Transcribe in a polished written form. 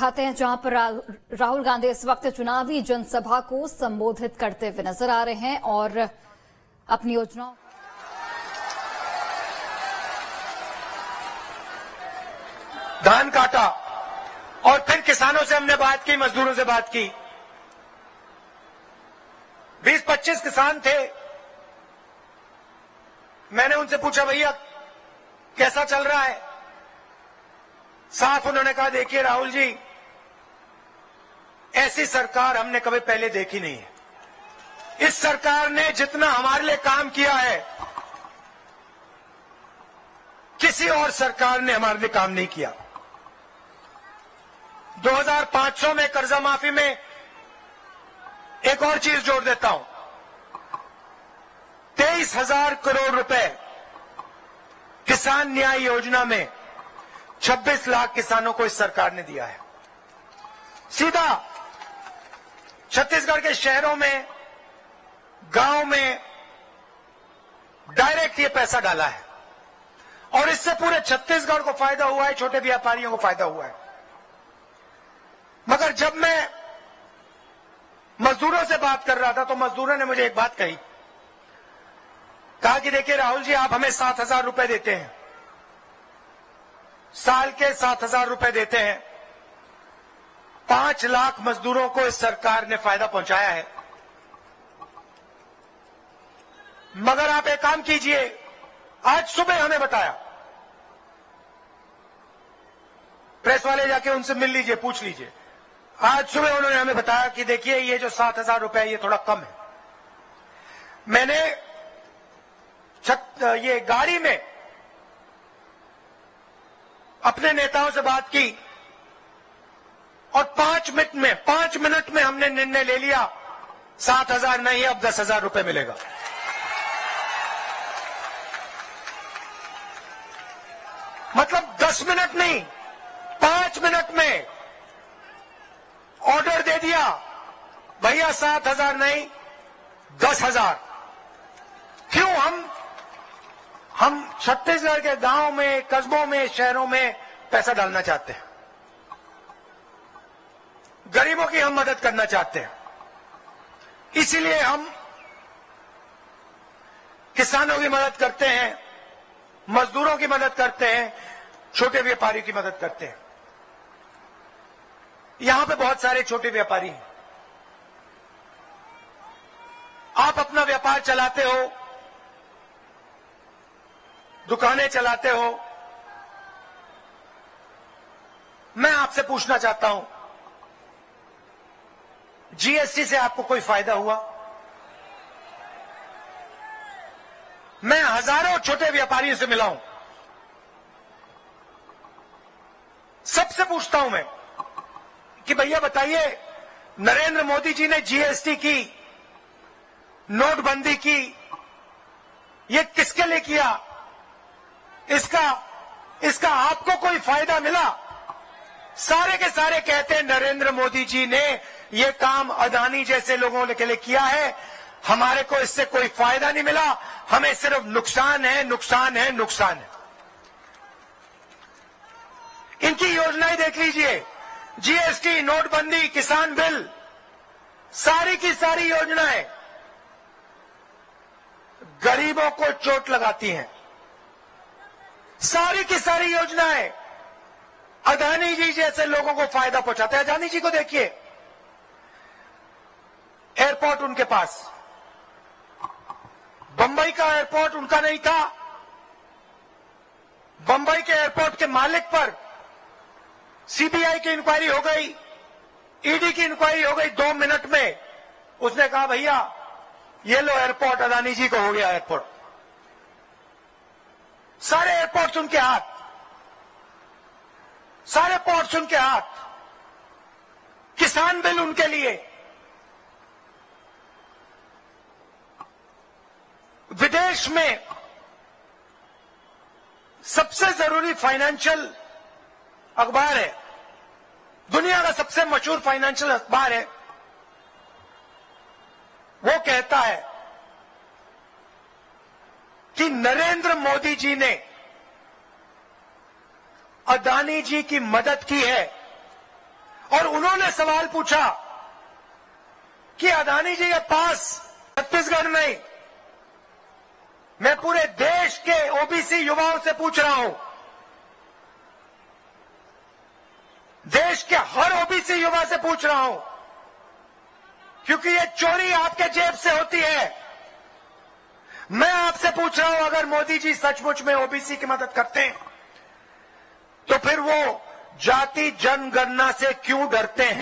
दिखाते हैं जहां पर राहुल गांधी इस वक्त चुनावी जनसभा को संबोधित करते हुए नजर आ रहे हैं और अपनी योजनाओं धान काटा और फिर किसानों से हमने बात की, मजदूरों से बात की। 20-25 किसान थे। मैंने उनसे पूछा, भैया कैसा चल रहा है? साफ उन्होंने कहा, देखिए राहुल जी, ऐसी सरकार हमने कभी पहले देखी नहीं है। इस सरकार ने जितना हमारे लिए काम किया है, किसी और सरकार ने हमारे लिए काम नहीं किया। 2500 में कर्जा माफी में एक और चीज जोड़ देता हूं, 23,000 करोड़ रुपए किसान न्याय योजना में 26 लाख किसानों को इस सरकार ने दिया है। सीधा छत्तीसगढ़ के शहरों में, गांव में डायरेक्ट ये पैसा डाला है और इससे पूरे छत्तीसगढ़ को फायदा हुआ है, छोटे व्यापारियों को फायदा हुआ है। मगर जब मैं मजदूरों से बात कर रहा था तो मजदूरों ने मुझे एक बात कही, कहा कि देखिए राहुल जी, आप हमें 7,000 रुपए देते हैं, साल के 7,000 रुपए देते हैं, 5 लाख मजदूरों को इस सरकार ने फायदा पहुंचाया है। मगर आप एक काम कीजिए, आज सुबह हमें बताया, प्रेस वाले जाके उनसे मिल लीजिए, पूछ लीजिए। आज सुबह उन्होंने हमें बताया कि देखिए ये जो 7,000 रुपए है ये थोड़ा कम है। मैंने ये गाड़ी में अपने नेताओं से बात की और 5 मिनट में हमने निर्णय ले लिया, 7,000 नहीं, अब 10,000 रुपए मिलेगा। मतलब 10 मिनट नहीं, 5 मिनट में ऑर्डर दे दिया, भैया 7,000 नहीं, 10,000। क्यों? हम छत्तीसगढ़ के गांव में, कस्बों में, शहरों में पैसा डालना चाहते हैं, गरीबों की हम मदद करना चाहते हैं। इसीलिए हम किसानों की मदद करते हैं, मजदूरों की मदद करते हैं, छोटे व्यापारियों की मदद करते हैं। यहां पे बहुत सारे छोटे व्यापारी हैं। आप अपना व्यापार चलाते हो, दुकानें चलाते हो। मैं आपसे पूछना चाहता हूं, जीएसटी से आपको कोई फायदा हुआ? मैं हजारों छोटे व्यापारियों से मिला हूं, सबसे पूछता हूं मैं कि भैया बताइए, नरेंद्र मोदी जी ने जीएसटी की, नोटबंदी की, ये किसके लिए किया? इसका आपको कोई फायदा मिला? सारे के सारे कहते हैं नरेंद्र मोदी जी ने ये काम अदानी जैसे लोगों के लिए किया है, हमारे को इससे कोई फायदा नहीं मिला, हमें सिर्फ नुकसान है, नुकसान है, नुकसान है। इनकी योजनाएं देख लीजिए, जीएसटी, नोटबंदी, किसान बिल, सारी की सारी योजनाएं गरीबों को चोट लगाती हैं। सारी की सारी योजनाएं अदानी जी जैसे लोगों को फायदा पहुंचाते हैं। अदानी जी को देखिए, एयरपोर्ट उनके पास, बंबई का एयरपोर्ट उनका नहीं था। बंबई के एयरपोर्ट के मालिक पर सीबीआई की इंक्वायरी हो गई, ईडी की इंक्वायरी हो गई। 2 मिनट में उसने कहा, भैया ये लो एयरपोर्ट, अदानी जी को हो गया एयरपोर्ट। सारे एयरपोर्ट्स उनके हाथ, सारे पोर्ट्स उनके हाथ, किसान बिल उनके लिए। विदेश में सबसे जरूरी फाइनेंशियल अखबार है, दुनिया का सबसे मशहूर फाइनेंशियल अखबार है, वो कहता है कि नरेंद्र मोदी जी ने अदानी जी की मदद की है और उन्होंने सवाल पूछा कि अदानी जी के पास छत्तीसगढ़ में, मैं पूरे देश के ओबीसी युवाओं से पूछ रहा हूं, देश के हर ओबीसी युवा से पूछ रहा हूं, क्योंकि ये चोरी आपके जेब से होती है। मैं आपसे पूछ रहा हूं, अगर मोदी जी सचमुच में ओबीसी की मदद करते हैं तो फिर वो जाति जनगणना से क्यों डरते हैं?